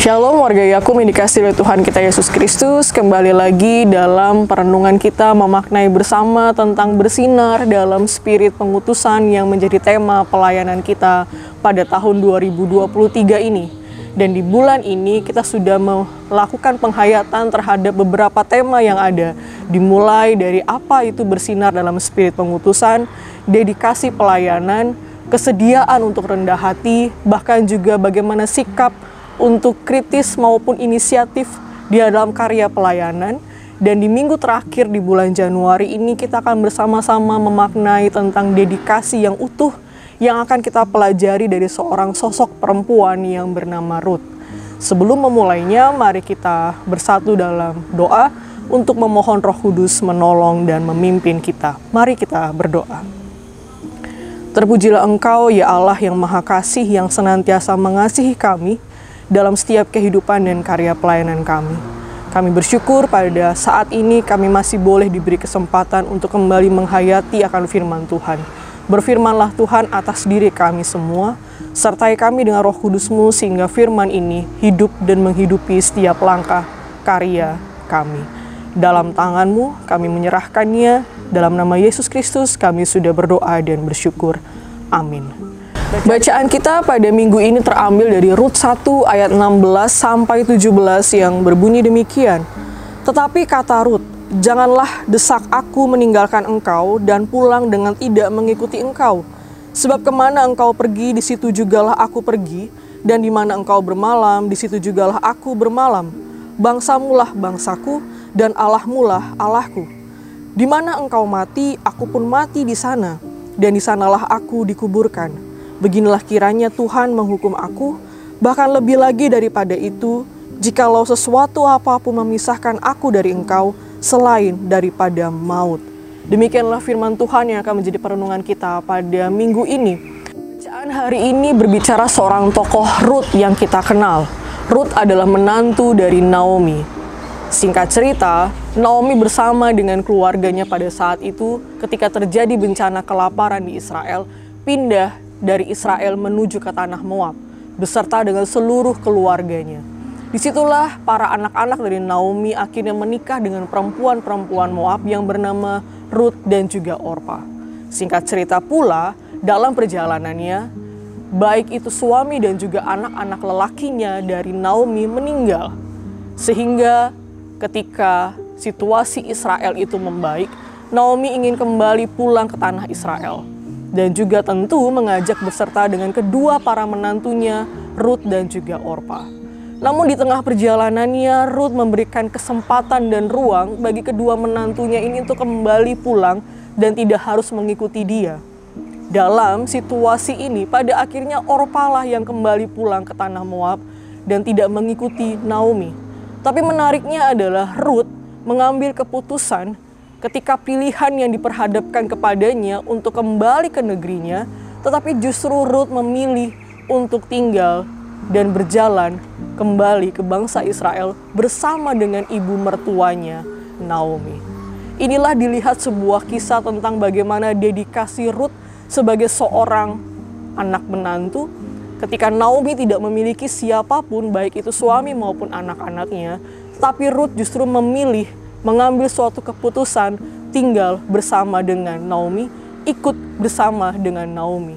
Shalom warga Yakum yang dikasihi oleh Tuhan kita Yesus Kristus. Kembali lagi dalam perenungan kita memaknai bersama tentang bersinar dalam spirit pengutusan yang menjadi tema pelayanan kita pada tahun 2023 ini. Dan di bulan ini kita sudah melakukan penghayatan terhadap beberapa tema yang ada. Dimulai dari apa itu bersinar dalam spirit pengutusan, dedikasi pelayanan, kesediaan untuk rendah hati, bahkan juga bagaimana sikap untuk kritis maupun inisiatif di dalam karya pelayanan. Dan di minggu terakhir di bulan Januari ini kita akan bersama-sama memaknai tentang dedikasi yang utuh yang akan kita pelajari dari seorang sosok perempuan yang bernama Ruth. Sebelum memulainya, mari kita bersatu dalam doa untuk memohon Roh Kudus menolong dan memimpin kita. Mari kita berdoa. Terpujilah Engkau ya Allah yang Maha Kasih, yang senantiasa mengasihi kami dalam setiap kehidupan dan karya pelayanan kami. Kami bersyukur pada saat ini kami masih boleh diberi kesempatan untuk kembali menghayati akan firman Tuhan. Berfirmanlah Tuhan atas diri kami semua, sertai kami dengan Roh Kudus-Mu sehingga firman ini hidup dan menghidupi setiap langkah karya kami. Dalam tangan-Mu kami menyerahkannya, dalam nama Yesus Kristus kami sudah berdoa dan bersyukur. Amin. Bacaan kita pada minggu ini terambil dari Rut 1 ayat 16 sampai 17 yang berbunyi demikian. Tetapi kata Rut, janganlah desak aku meninggalkan engkau dan pulang dengan tidak mengikuti engkau. Sebab kemana engkau pergi, di situ jugalah aku pergi, dan di mana engkau bermalam, di situ jugalah aku bermalam. Bangsamulah bangsaku, dan Allahmulah Allahku. Di mana engkau mati, aku pun mati di sana, dan di sanalah aku dikuburkan. Beginilah kiranya Tuhan menghukum aku, bahkan lebih lagi daripada itu, jikalau sesuatu apapun memisahkan aku dari engkau, selain daripada maut. Demikianlah firman Tuhan yang akan menjadi perenungan kita pada minggu ini. Bacaan hari ini berbicara seorang tokoh Ruth yang kita kenal. Ruth adalah menantu dari Naomi. Singkat cerita, Naomi bersama dengan keluarganya pada saat itu ketika terjadi bencana kelaparan di Israel, pindah dari Israel menuju ke tanah Moab, beserta dengan seluruh keluarganya. Disitulah para anak-anak dari Naomi akhirnya menikah dengan perempuan-perempuan Moab yang bernama Ruth dan juga Orpa. Singkat cerita pula, dalam perjalanannya, baik itu suami dan juga anak-anak lelakinya dari Naomi meninggal. Sehingga ketika situasi Israel itu membaik, Naomi ingin kembali pulang ke tanah Israel. Dan juga tentu mengajak beserta dengan kedua para menantunya, Ruth dan juga Orpa. Namun di tengah perjalanannya, Ruth memberikan kesempatan dan ruang bagi kedua menantunya ini untuk kembali pulang dan tidak harus mengikuti dia. Dalam situasi ini, pada akhirnya Orpa lah yang kembali pulang ke tanah Moab dan tidak mengikuti Naomi. Tapi menariknya adalah Ruth mengambil keputusan ketika pilihan yang diperhadapkan kepadanya untuk kembali ke negerinya, tetapi justru Ruth memilih untuk tinggal dan berjalan kembali ke bangsa Israel bersama dengan ibu mertuanya, Naomi. Inilah dilihat sebuah kisah tentang bagaimana dedikasi Ruth sebagai seorang anak menantu ketika Naomi tidak memiliki siapapun, baik itu suami maupun anak-anaknya, tapi Ruth justru memilih mengambil suatu keputusan tinggal bersama dengan Naomi, ikut bersama dengan Naomi.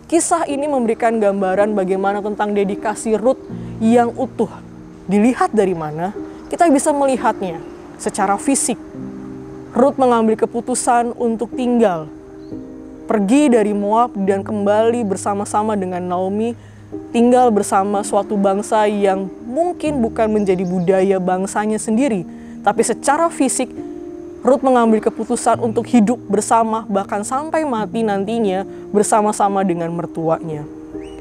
Kisah ini memberikan gambaran bagaimana tentang dedikasi Ruth yang utuh. Dilihat dari mana? Kita bisa melihatnya secara fisik. Ruth mengambil keputusan untuk tinggal, pergi dari Moab dan kembali bersama-sama dengan Naomi, tinggal bersama suatu bangsa yang mungkin bukan menjadi budaya bangsanya sendiri, tapi secara fisik, Ruth mengambil keputusan untuk hidup bersama, bahkan sampai mati nantinya bersama-sama dengan mertuanya.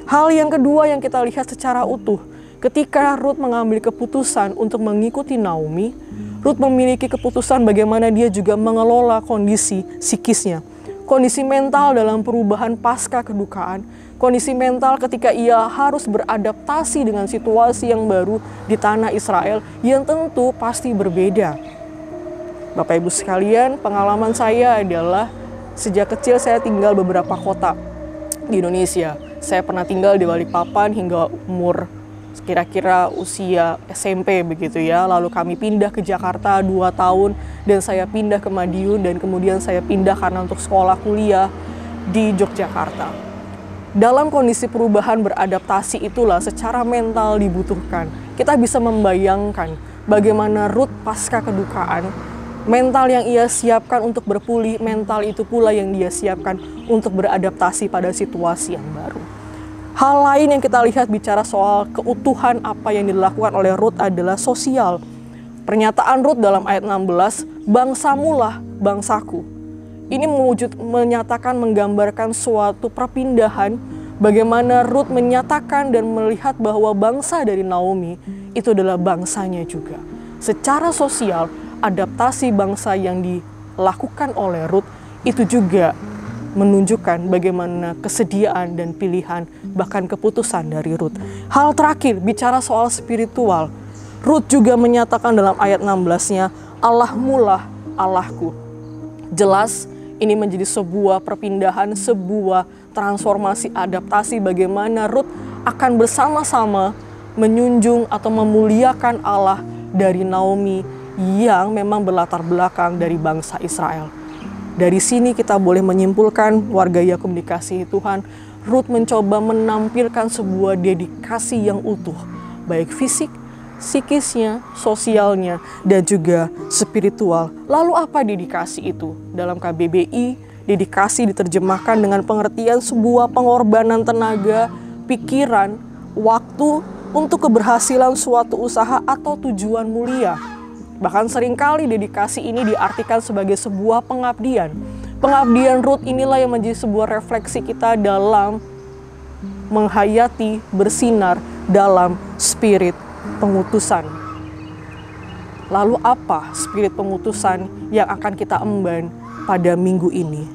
Hal yang kedua yang kita lihat secara utuh, ketika Ruth mengambil keputusan untuk mengikuti Naomi, Ruth memiliki keputusan bagaimana dia juga mengelola kondisi psikisnya. Kondisi mental dalam perubahan pasca kedukaan, kondisi mental ketika ia harus beradaptasi dengan situasi yang baru di tanah Israel yang tentu pasti berbeda. Bapak Ibu sekalian, pengalaman saya adalah sejak kecil saya tinggal beberapa kota di Indonesia. Saya pernah tinggal di Balikpapan hingga umur kira-kira usia SMP begitu ya. Lalu kami pindah ke Jakarta 2 tahun dan saya pindah ke Madiun dan kemudian saya pindah karena untuk sekolah kuliah di Yogyakarta. Dalam kondisi perubahan beradaptasi itulah secara mental dibutuhkan. Kita bisa membayangkan bagaimana Ruth pasca kedukaan, mental yang ia siapkan untuk berpulih, mental itu pula yang dia siapkan untuk beradaptasi pada situasi yang baru. Hal lain yang kita lihat bicara soal keutuhan apa yang dilakukan oleh Ruth adalah sosial. Pernyataan Ruth dalam ayat 16, bangsamulah bangsaku. Ini menyatakan, menggambarkan suatu perpindahan, bagaimana Ruth menyatakan dan melihat bahwa bangsa dari Naomi itu adalah bangsanya juga. Secara sosial, adaptasi bangsa yang dilakukan oleh Ruth itu juga menunjukkan bagaimana kesediaan dan pilihan bahkan keputusan dari Ruth. Hal terakhir bicara soal spiritual, Ruth juga menyatakan dalam ayat 16-nya, Allahmulah Allahku. Jelas ini menjadi sebuah perpindahan, sebuah transformasi adaptasi bagaimana Ruth akan bersama-sama menjunjung atau memuliakan Allah dari Naomi yang memang berlatar belakang dari bangsa Israel. Dari sini kita boleh menyimpulkan, warga Yakub dikasihi Tuhan, Ruth mencoba menampilkan sebuah dedikasi yang utuh, baik fisik, psikisnya, sosialnya, dan juga spiritual. Lalu apa dedikasi itu? Dalam KBBI, dedikasi diterjemahkan dengan pengertian sebuah pengorbanan tenaga, pikiran, waktu untuk keberhasilan suatu usaha atau tujuan mulia. Bahkan seringkali dedikasi ini diartikan sebagai sebuah pengabdian. Pengabdian Ruth inilah yang menjadi sebuah refleksi kita dalam menghayati, bersinar dalam spirit pengutusan. Lalu apa spirit pengutusan yang akan kita emban pada minggu ini?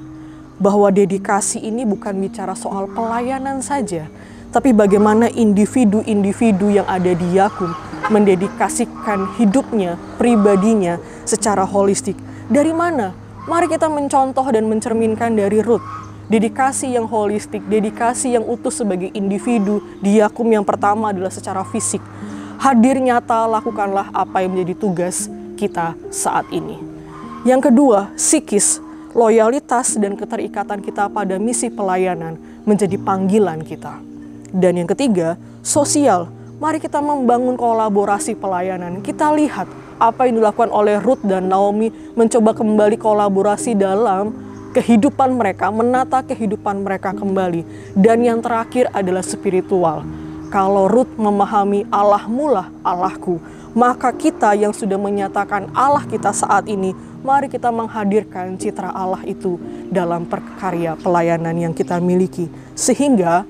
Bahwa dedikasi ini bukan bicara soal pelayanan saja, tapi bagaimana individu-individu yang ada di Yakub mendedikasikan hidupnya, pribadinya secara holistik. Dari mana? Mari kita mencontoh dan mencerminkan dari Ruth. Dedikasi yang holistik, dedikasi yang utuh sebagai individu di Yakub yang pertama adalah secara fisik. Hadir nyata, lakukanlah apa yang menjadi tugas kita saat ini. Yang kedua, psikis, loyalitas dan keterikatan kita pada misi pelayanan menjadi panggilan kita. Dan yang ketiga, sosial. Mari kita membangun kolaborasi pelayanan. Kita lihat apa yang dilakukan oleh Ruth dan Naomi mencoba kembali kolaborasi dalam kehidupan mereka, menata kehidupan mereka kembali. Dan yang terakhir adalah spiritual. Kalau Ruth memahami Allahmulah Allahku, maka kita yang sudah menyatakan Allah kita saat ini, mari kita menghadirkan citra Allah itu dalam karya pelayanan yang kita miliki. Sehingga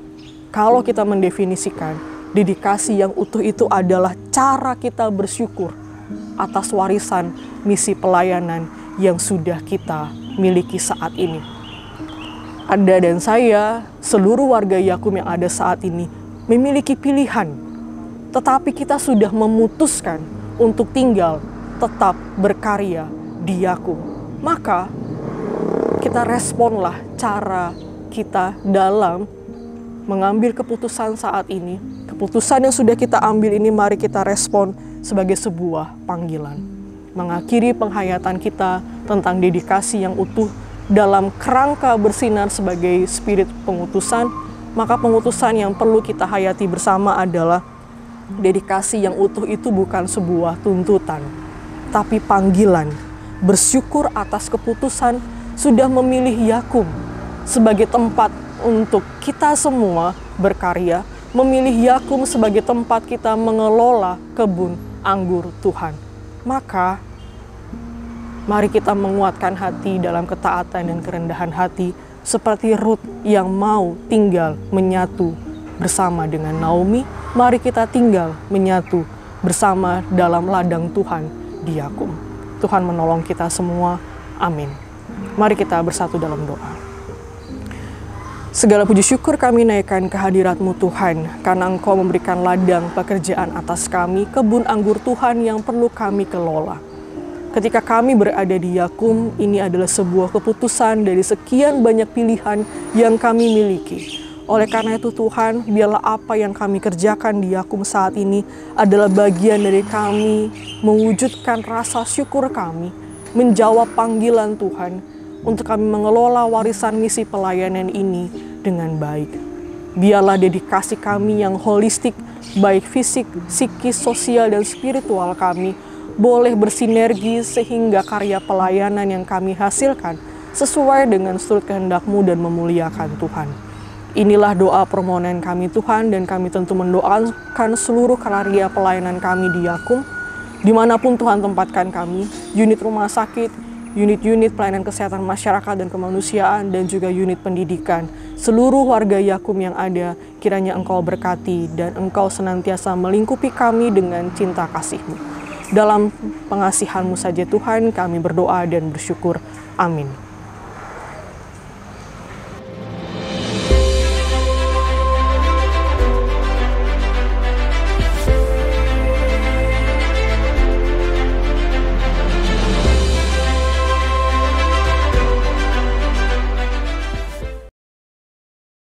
kalau kita mendefinisikan dedikasi yang utuh itu adalah cara kita bersyukur atas warisan misi pelayanan yang sudah kita miliki saat ini. Anda dan saya, seluruh warga Yakub yang ada saat ini, memiliki pilihan. Tetapi kita sudah memutuskan untuk tinggal tetap berkarya di Yakub. Maka kita responlah cara kita dalam mengambil keputusan saat ini. Keputusan yang sudah kita ambil ini mari kita respon sebagai sebuah panggilan. Mengakhiri penghayatan kita tentang dedikasi yang utuh dalam kerangka bersinar sebagai spirit pengutusan, maka pengutusan yang perlu kita hayati bersama adalah dedikasi yang utuh itu bukan sebuah tuntutan, tapi panggilan. Bersyukur atas keputusan sudah memilih Yakub sebagai tempat untuk kita semua berkarya, memilih Yakub sebagai tempat kita mengelola kebun anggur Tuhan. Maka mari kita menguatkan hati dalam ketaatan dan kerendahan hati seperti Ruth yang mau tinggal menyatu bersama dengan Naomi. Mari kita tinggal menyatu bersama dalam ladang Tuhan di Yakub. Tuhan menolong kita semua. Amin. Mari kita bersatu dalam doa. Segala puji syukur kami naikkan kehadirat-Mu Tuhan, karena Engkau memberikan ladang pekerjaan atas kami, kebun anggur Tuhan yang perlu kami kelola. Ketika kami berada di Yakub, ini adalah sebuah keputusan dari sekian banyak pilihan yang kami miliki. Oleh karena itu Tuhan, biarlah apa yang kami kerjakan di Yakum saat ini adalah bagian dari kami mewujudkan rasa syukur kami, menjawab panggilan Tuhan untuk kami mengelola warisan misi pelayanan ini dengan baik. Biarlah dedikasi kami yang holistik, baik fisik, psikis, sosial, dan spiritual kami, boleh bersinergi sehingga karya pelayanan yang kami hasilkan sesuai dengan seluruh kehendak-Mu dan memuliakan Tuhan. Inilah doa permohonan kami Tuhan, dan kami tentu mendoakan seluruh karya pelayanan kami di Yakum, dimanapun Tuhan tempatkan kami, unit rumah sakit, unit-unit pelayanan kesehatan masyarakat dan kemanusiaan, dan juga unit pendidikan. Seluruh warga Yakum yang ada, kiranya Engkau berkati dan Engkau senantiasa melingkupi kami dengan cinta kasih-Mu. Dalam pengasihan-Mu saja Tuhan, kami berdoa dan bersyukur. Amin.